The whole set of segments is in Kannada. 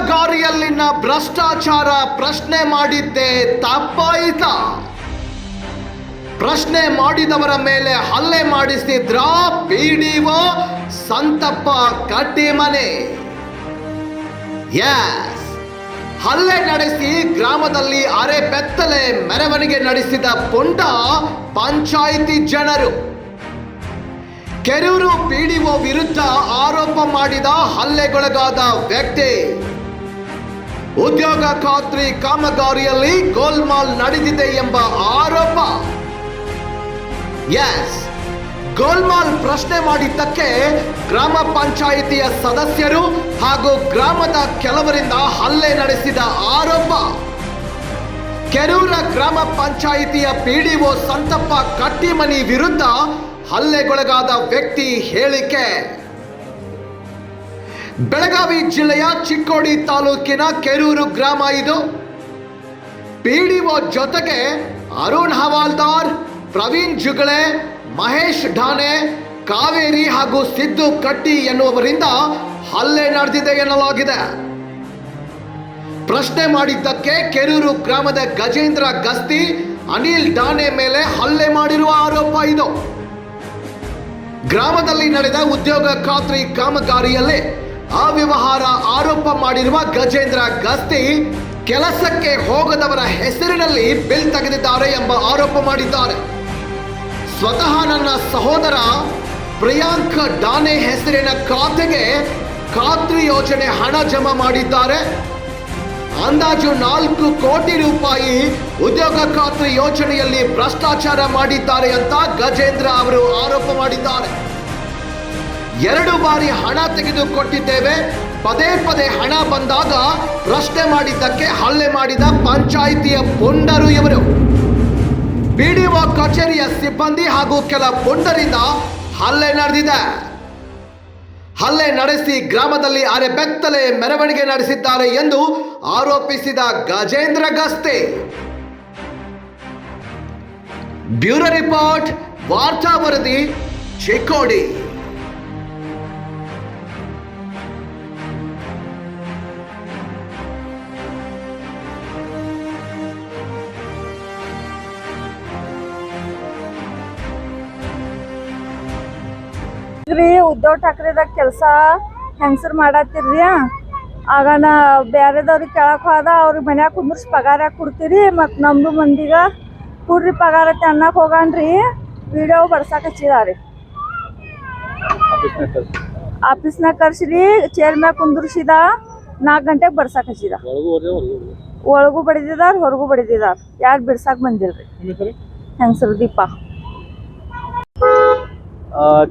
ಕಾಮಗಾರಿಯಲ್ಲಿನ ಭ್ರಷ್ಟಾಚಾರ ಪ್ರಶ್ನೆ ಮಾಡಿದ್ದೇ ತಪ್ಪಾಯಿತ? ಪ್ರಶ್ನೆ ಮಾಡಿದವರ ಮೇಲೆ ಹಲ್ಲೆ ಮಾಡಿಸಿದ್ರ ಪಿಡಿಒ ಸಂತಪ್ಪ ಕಟ್ಟಿಮನೆ. ಎಸ್, ಹಲ್ಲೆ ನಡೆಸಿ ಗ್ರಾಮದಲ್ಲಿ ಅರೆ ಬೆತ್ತಲೆ ಮೆರವಣಿಗೆ ನಡೆಸಿದ ಪುಂಡ ಪಂಚಾಯಿತಿ ಜನರು. ಕೆರೂರು ಪಿಡಿಒ ವಿರುದ್ಧ ಆರೋಪ ಮಾಡಿದ ಹಲ್ಲೆಗೊಳಗಾದ ವ್ಯಕ್ತಿ. ಉದ್ಯೋಗ ಖಾತ್ರಿ ಕಾಮಗಾರಿಯಲ್ಲಿ ಗೋಲ್ಮಾಲ್ ನಡೆದಿದೆ ಎಂಬ ಆರೋಪ. ಎಸ್, ಗೋಲ್ಮಾಲ್ ಪ್ರಶ್ನೆ ಮಾಡಿದ್ದಕ್ಕೆ ಗ್ರಾಮ ಪಂಚಾಯಿತಿಯ ಸದಸ್ಯರು ಹಾಗೂ ಗ್ರಾಮದ ಕೆಲವರಿಂದ ಹಲ್ಲೆ ನಡೆಸಿದ ಆರೋಪ. ಕೆರೂರ ಗ್ರಾಮ ಪಂಚಾಯಿತಿಯ ಪಿಡಿಒ ಸಂತಪ್ಪ ಕಟ್ಟಿಮನಿ ವಿರುದ್ಧ ಹಲ್ಲೆಗೊಳಗಾದ ವ್ಯಕ್ತಿ ಹೇಳಿಕೆ. ಬೆಳಗಾವಿ ಜಿಲ್ಲೆಯ ಚಿಕ್ಕೋಡಿ ತಾಲೂಕಿನ ಕೆರೂರು ಗ್ರಾಮ ಇದು. ಪಿಡಿಒ ಜೊತೆಗೆ ಅರುಣ್ ಹವಾಲ್ದಾರ್, ಪ್ರವೀಣ್ ಜುಗಳೆ, ಮಹೇಶ್ ಢಾನೆ, ಕಾವೇರಿ ಹಾಗೂ ಸಿದ್ದು ಕಟ್ಟಿ ಎನ್ನುವವರಿಂದ ಹಲ್ಲೆ ನಡೆದಿದೆ ಎನ್ನಲಾಗಿದೆ. ಪ್ರಶ್ನೆ ಮಾಡಿದ್ದಕ್ಕೆ ಕೆರೂರು ಗ್ರಾಮದ ಗಜೇಂದ್ರ ಗಸ್ತಿ, ಅನಿಲ್ ಢಾನೆ ಮೇಲೆ ಹಲ್ಲೆ ಮಾಡಿರುವ ಆರೋಪ ಇದು. ಗ್ರಾಮದಲ್ಲಿ ನಡೆದ ಉದ್ಯೋಗ ಖಾತ್ರಿ ಕಾಮಗಾರಿಯಲ್ಲಿ ಅವ್ಯವಹಾರ ಆರೋಪ ಮಾಡಿರುವ ಗಜೇಂದ್ರ ಗಸ್ತಿ ಕೆಲಸಕ್ಕೆ ಹೋಗದವರ ಹೆಸರಿನಲ್ಲಿ ಬಿಲ್ ತೆಗೆದಿದ್ದಾರೆ ಎಂಬ ಆರೋಪ ಮಾಡಿದ್ದಾರೆ. ಸ್ವತಃ ನನ್ನ ಸಹೋದರ ಪ್ರಿಯಾಂಕ್ ಢಾನೆ ಹೆಸರಿನ ಖಾತೆಗೆ ಖಾತ್ರಿ ಯೋಜನೆ ಹಣ ಜಮಾ ಮಾಡಿದ್ದಾರೆ. ಅಂದಾಜು 4 ಕೋಟಿ ರೂಪಾಯಿ ಉದ್ಯೋಗ ಖಾತ್ರಿ ಯೋಜನೆಯಲ್ಲಿ ಭ್ರಷ್ಟಾಚಾರ ಮಾಡಿದ್ದಾರೆ ಅಂತ ಗಜೇಂದ್ರ ಅವರು ಆರೋಪ ಮಾಡಿದ್ದಾರೆ. 2 ಬಾರಿ ಹಣ ತೆಗೆದುಕೊಟ್ಟಿದ್ದೇವೆ, ಪದೇ ಪದೇ ಹಣ ಬಂದಾಗ ಪ್ರಶ್ನೆ ಮಾಡಿದ್ದಕ್ಕೆ ಹಲ್ಲೆ ಮಾಡಿದ ಪಂಚಾಯಿತಿಯ ಪುಂಡರು ಇವರು. ಪಿಡಿಒ ಕಚೇರಿಯ ಸಿಬ್ಬಂದಿ ಹಾಗೂ ಕೆಲ ಪುಂಡರಿಂದ ಹಲ್ಲೆ ನಡೆದಿದೆ. ಹಲ್ಲೆ ನಡೆಸಿ ಗ್ರಾಮದಲ್ಲಿ ಅರೆ ಬೆತ್ತಲೆ ಮೆರವಣಿಗೆ ನಡೆಸಿದ್ದಾರೆ ಎಂದು ಆರೋಪಿಸಿದ ಗಜೇಂದ್ರ ಗಸ್ತಿ. ಬ್ಯೂರೋ ರಿಪೋರ್ಟ್, ವಾರ್ತಾ ವರದಿ, ಚಿಕ್ಕೋಡಿ. ಉದ್ಧವ್ ಠಾಕ್ರೆದಾಗ ಕೆಲಸ ಹೆಂಗಸರು ಮಾಡತ್ತಿರ್ರಿ. ಆಗ ನಾ ಬೇರೆದವ್ರಿಗೆ ಕೇಳಕ್ ಹೋದ, ಅವ್ರಿಗೆ ಮನ್ಯಾಗ ಕುಂದ್ರಿಸಿ ಪಗಾರ ಕೊಡ್ತೀರಿ, ಮತ್ತು ನಮ್ದು ಮಂದಿಗ ಕೊಡ್ರಿ ಪಗಾರ ಅನ್ನಕ್ಕೆ ಹೋಗನ್ರಿ. ವಿಡಿಯೋ ಬಡ್ಸಕ್ಕೆ ಹಚ್ಚಿದಾರಿ. ಆಫೀಸ್ನಾಗ ಕರ್ಸ್ರಿ, ಚೇರ್ ಮ್ಯಾಗ ಕುಂದ್ರಿಸಿದ, 4 ಗಂಟೆಗೆ ಬಡ್ಸಕ್ಕೆ ಹಚ್ಚಿದ. ಒಳಗೂ ಬಡಿದಿದಾರ, ಹೊರಗೂ ಬಡಿದಿದಾರ. ಯಾರು ಬಿಡ್ಸಕ್ಕೆ ಬಂದಿಲ್ರಿ. ಹೆಂಗಸರು ದೀಪ.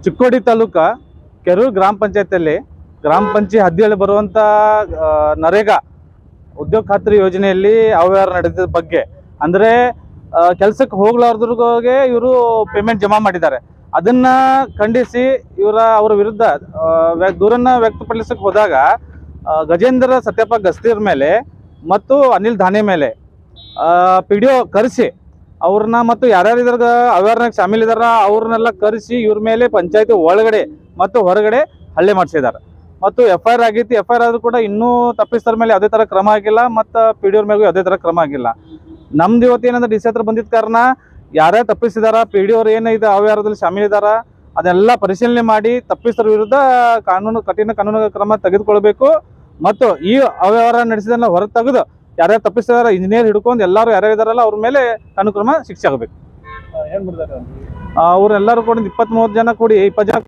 ಚಿಕ್ಕೋಡಿ ತಾಲೂಕಾ ಕೆರೂರು ಗ್ರಾಮ ಪಂಚಾಯತಿಯಲ್ಲಿ ಗ್ರಾಮ ಪಂಚಾಯತ್ ಹದ್ದಿಯಲ್ಲಿ ಬರುವಂಥ ನರೇಗಾ ಉದ್ಯೋಗ ಖಾತ್ರಿ ಯೋಜನೆಯಲ್ಲಿ ಅವ್ಯವಹಾರ ನಡೆದ ಬಗ್ಗೆ, ಅಂದರೆ ಕೆಲಸಕ್ಕೆ ಹೋಗ್ಲಾರ್ದ್ರಿಗೆ ಇವರು ಪೇಮೆಂಟ್ ಜಮಾ ಮಾಡಿದ್ದಾರೆ. ಅದನ್ನ ಖಂಡಿಸಿ ಅವರ ವಿರುದ್ಧ ದೂರನ್ನ ವ್ಯಕ್ತಪಡಿಸಕ್ಕೆ ಹೋದಾಗ ಗಜೇಂದ್ರ ಸತ್ಯಪ್ಪ ಗಸ್ತಿರ್ ಮೇಲೆ ಮತ್ತು ಅನಿಲ್ ಧಾನೆ ಮೇಲೆ ಪಿಡಿಒ ಕರೆಸಿ ಅವ್ರನ್ನ ಮತ್ತು ಯಾರ್ಯಾರು ಇದ್ರಾಗ ಅವ್ಯವಹಾರನಾಗ ಶಾಮೀಲ್ ಇದಾರ ಅವ್ರನ್ನೆಲ್ಲ ಕರೆಸಿ ಇವ್ರ ಮೇಲೆ ಪಂಚಾಯತಿ ಒಳಗಡೆ ಮತ್ತು ಹೊರಗಡೆ ಹಲ್ಲೆ ಮಾಡಿಸಿದ್ದಾರೆ. ಮತ್ತು FIR ಆಗೈತಿ. FIR ಆದ್ರೂ ಕೂಡ ಇನ್ನೂ ತಪ್ಪಿಸ್ತರ ಮೇಲೆ ಯಾವುದೇ ಥರ ಕ್ರಮ ಆಗಿಲ್ಲ, ಮತ್ತು ಪಿಡಿಒ ಮೇಗೂ ಯಾವುದೇ ಥರ ಕ್ರಮ ಆಗಿಲ್ಲ. ನಮ್ದು ಇವತ್ತು ಏನಂದ್ರೆ DC ಹತ್ರ ಬಂದಿದ್ದ ಕಾರಣ ಯಾರ್ಯಾರು ತಪ್ಪಿಸಿದಾರ, ಪಿಡಿಒ ಏನಿದೆ ಅವ್ಯವಹಾರದಲ್ಲಿ ಶಾಮೀಲ್ ಇದಾರ ಅದೆಲ್ಲ ಪರಿಶೀಲನೆ ಮಾಡಿ ತಪ್ಪಿಸ್ತರ ವಿರುದ್ಧ ಕಠಿಣ ಕಾನೂನು ಕ್ರಮ ತೆಗೆದುಕೊಳ್ಬೇಕು. ಮತ್ತು ಈ ಅವ್ಯವಹಾರ ನಡೆಸಿದನ್ನ ಹೊರ ತೆಗೆದು ಯಾರ್ಯಾರು ತಪ್ಪಿಸಿದಾರ ಇಂಜಿನಿಯರ್ ಹಿಡ್ಕೊಂಡು ಎಲ್ಲರೂ ಯಾರ್ಯಾರು ಇದಾರಲ್ಲ ಅವ್ರ ಮೇಲೆ ಕಾನೂನು ಕ್ರಮ ಶಿಕ್ಷೆ ಆಗಬೇಕು. ಅವ್ರೆಲ್ಲರೂ ಕೂಡ 20-30 ಜನ ಕೂಡಿ 20 ಜನ